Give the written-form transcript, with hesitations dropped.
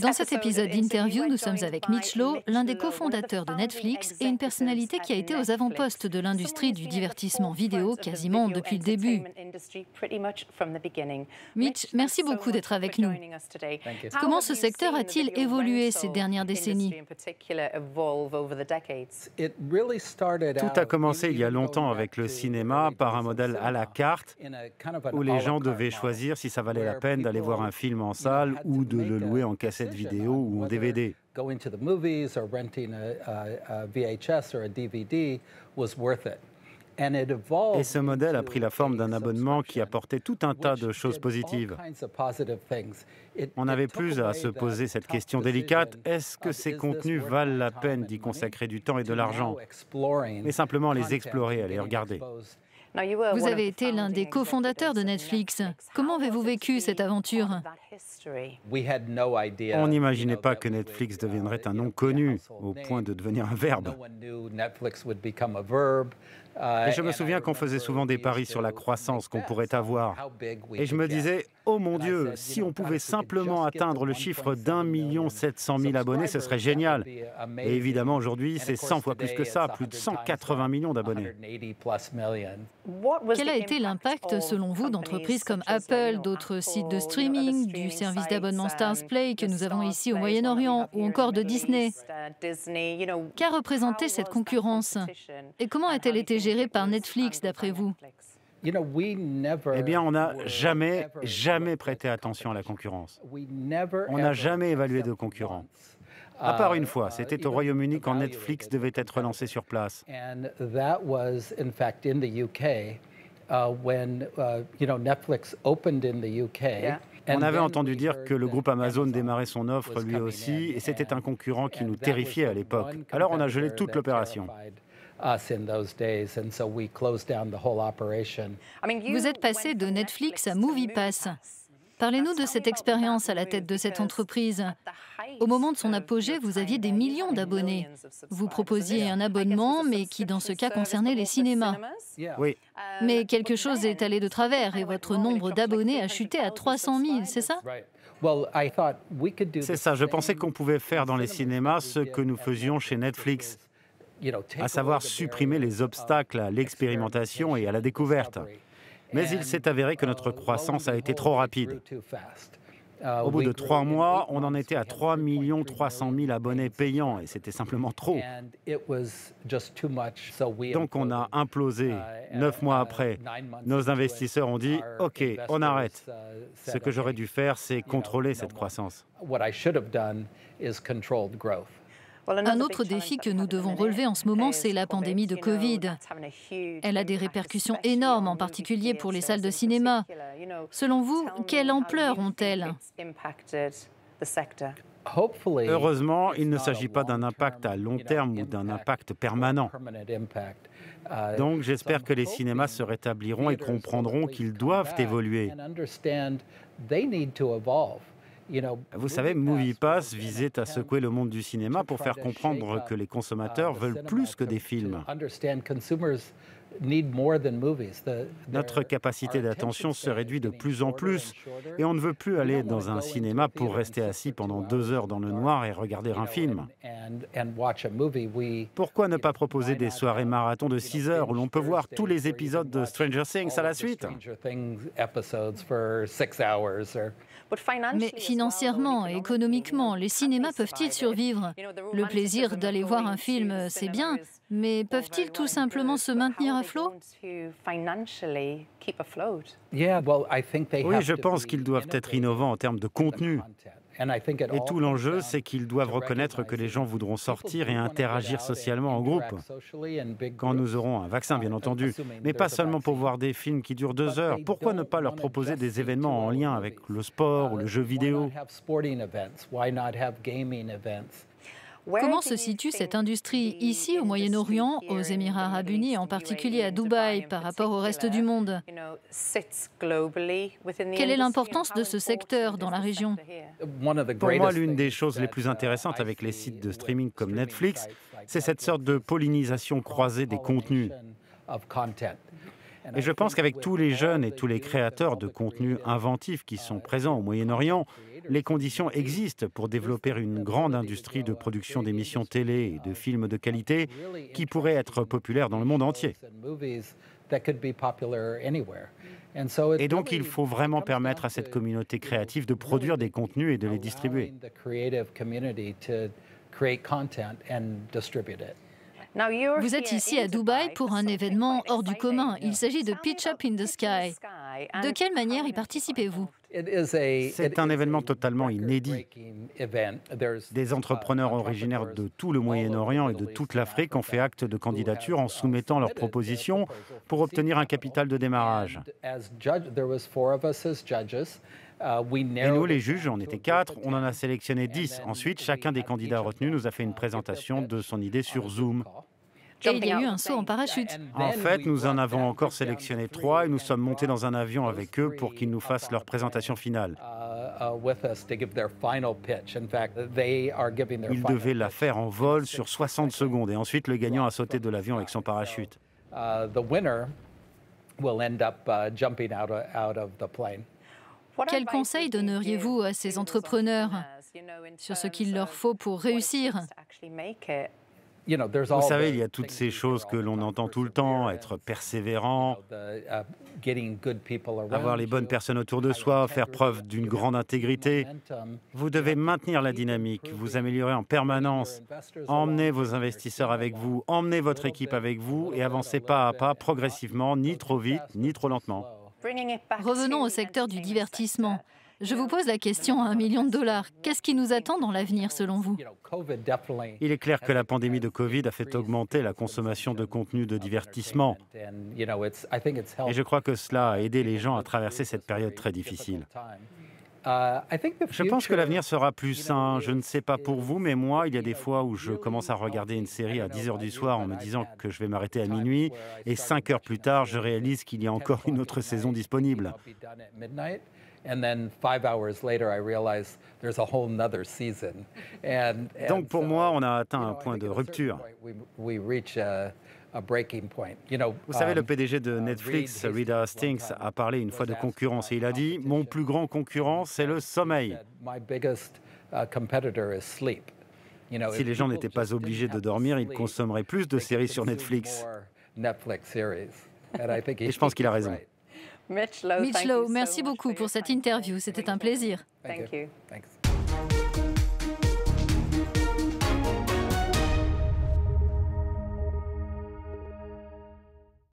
Dans cet épisode d'interview, nous sommes avec Mitch Loh, l'un des cofondateurs de Netflix et une personnalité qui a été aux avant-postes de l'industrie du divertissement vidéo quasiment depuis le début. Mitch, merci beaucoup d'être avec nous. Comment ce secteur a-t-il évolué ces dernières décennies? Tout a commencé il y a longtemps avec le cinéma par un modèle à la carte où les gens devaient choisir si ça valait la peine d'aller voir un film en salle ou de le louer en cassette vidéo ou en DVD. Et ce modèle a pris la forme d'un abonnement qui apportait tout un tas de choses positives. On n'avait plus à se poser cette question délicate, est-ce que ces contenus valent la peine d'y consacrer du temps et de l'argent, mais simplement les explorer, à les regarder. Vous avez été l'un des cofondateurs de Netflix. Comment avez-vous vécu cette aventure? On n'imaginait pas que Netflix deviendrait un nom connu, au point de devenir un verbe. Et je me souviens qu'on faisait souvent des paris sur la croissance qu'on pourrait avoir. Et je me disais, oh mon Dieu, si on pouvait simplement atteindre le chiffre d'1,7 million abonnés, ce serait génial. Et évidemment, aujourd'hui, c'est 100 fois plus que ça, plus de 180 millions d'abonnés. Quel a été l'impact, selon vous, d'entreprises comme Apple, d'autres sites de streaming, du service d'abonnement Starzplay que nous avons ici au Moyen-Orient, ou encore de Disney? Qu'a représenté cette concurrence? Et comment a-t-elle été gérée par Netflix, d'après vous? Eh bien, on n'a jamais prêté attention à la concurrence. On n'a jamais évalué de concurrents. À part une fois, c'était au Royaume-Uni quand Netflix devait être lancé sur place. On avait entendu dire que le groupe Amazon démarrait son offre lui aussi, et c'était un concurrent qui nous terrifiait à l'époque. Alors on a gelé toute l'opération. Vous êtes passé de Netflix à MoviePass. Parlez-nous de cette expérience à la tête de cette entreprise. Au moment de son apogée, vous aviez des millions d'abonnés. Vous proposiez un abonnement, mais qui dans ce cas concernait les cinémas. Oui. Mais quelque chose est allé de travers et votre nombre d'abonnés a chuté à 300 000, c'est ça? C'est ça, je pensais qu'on pouvait faire dans les cinémas ce que nous faisions chez Netflix, à savoir supprimer les obstacles à l'expérimentation et à la découverte. Mais il s'est avéré que notre croissance a été trop rapide. Au bout de 3 mois, on en était à 3 300 000 abonnés payants et c'était simplement trop. Donc on a implosé 9 mois après. Nos investisseurs ont dit « Ok, on arrête ». Ce que j'aurais dû faire, c'est contrôler cette croissance. Un autre défi que nous devons relever en ce moment, c'est la pandémie de Covid. Elle a des répercussions énormes, en particulier pour les salles de cinéma. Selon vous, quelle ampleur ont-elles? Heureusement, il ne s'agit pas d'un impact à long terme ou d'un impact permanent. Donc j'espère que les cinémas se rétabliront et comprendront qu'ils doivent évoluer. Vous savez, MoviePass visait à secouer le monde du cinéma pour faire comprendre que les consommateurs veulent plus que des films. Notre capacité d'attention se réduit de plus en plus et on ne veut plus aller dans un cinéma pour rester assis pendant 2 heures dans le noir et regarder un film. Pourquoi ne pas proposer des soirées marathon de 6 heures où l'on peut voir tous les épisodes de Stranger Things à la suite? Mais financièrement et économiquement, les cinémas peuvent-ils survivre? Le plaisir d'aller voir un film, c'est bien, mais peuvent-ils tout simplement se maintenir à flot? Oui, je pense qu'ils doivent être innovants en termes de contenu. Et tout l'enjeu, c'est qu'ils doivent reconnaître que les gens voudront sortir et interagir socialement en groupe. Quand nous aurons un vaccin, bien entendu, mais pas seulement pour voir des films qui durent 2 heures. Pourquoi ne pas leur proposer des événements en lien avec le sport ou le jeu vidéo? Comment se situe cette industrie ici au Moyen-Orient, aux Émirats arabes unis, en particulier à Dubaï, par rapport au reste du monde? Quelle est l'importance de ce secteur dans la région? Pour moi, l'une des choses les plus intéressantes avec les sites de streaming comme Netflix, c'est cette sorte de pollinisation croisée des contenus. Et je pense qu'avec tous les jeunes et tous les créateurs de contenus inventifs qui sont présents au Moyen-Orient, les conditions existent pour développer une grande industrie de production d'émissions télé et de films de qualité qui pourraient être populaires dans le monde entier. Et donc, il faut vraiment permettre à cette communauté créative de produire des contenus et de les distribuer. Vous êtes ici à Dubaï pour un événement hors du commun. Il s'agit de Pitch Up in the Sky. De quelle manière y participez-vous? C'est un événement totalement inédit. Des entrepreneurs originaires de tout le Moyen-Orient et de toute l'Afrique ont fait acte de candidature en soumettant leurs propositions pour obtenir un capital de démarrage. Et nous, les juges, on était 4, on en a sélectionné 10. Ensuite, chacun des candidats retenus nous a fait une présentation de son idée sur Zoom. Et il y a eu un saut en parachute. En fait, nous en avons encore sélectionné 3 et nous sommes montés dans un avion avec eux pour qu'ils nous fassent leur présentation finale. Ils devaient la faire en vol sur 60 secondes et ensuite le gagnant a sauté de l'avion avec son parachute. Quel conseil donneriez-vous à ces entrepreneurs sur ce qu'il leur faut pour réussir? Vous savez, il y a toutes ces choses que l'on entend tout le temps, être persévérant, avoir les bonnes personnes autour de soi, faire preuve d'une grande intégrité. Vous devez maintenir la dynamique, vous améliorer en permanence, emmener vos investisseurs avec vous, emmener votre équipe avec vous et avancer pas à pas, progressivement, ni trop vite, ni trop lentement. Revenons au secteur du divertissement. Je vous pose la question à $1 million. Qu'est-ce qui nous attend dans l'avenir, selon vous? Il est clair que la pandémie de Covid a fait augmenter la consommation de contenus de divertissement. Et je crois que cela a aidé les gens à traverser cette période très difficile. Je pense que l'avenir sera plus sain. Je ne sais pas pour vous, mais moi, il y a des fois où je commence à regarder une série à 10 h du soir en me disant que je vais m'arrêter à minuit, et 5 heures plus tard, je réalise qu'il y a encore une autre saison disponible. Donc pour moi, on a atteint un point de rupture. Vous savez, le PDG de Netflix, Reed Hastings, a parlé une fois de concurrence et il a dit « Mon plus grand concurrent, c'est le sommeil ». Si les gens n'étaient pas obligés de dormir, ils consommeraient plus de séries sur Netflix. Et je pense qu'il a raison. Mitch Lowe, merci beaucoup pour cette interview. C'était un plaisir. Thank you.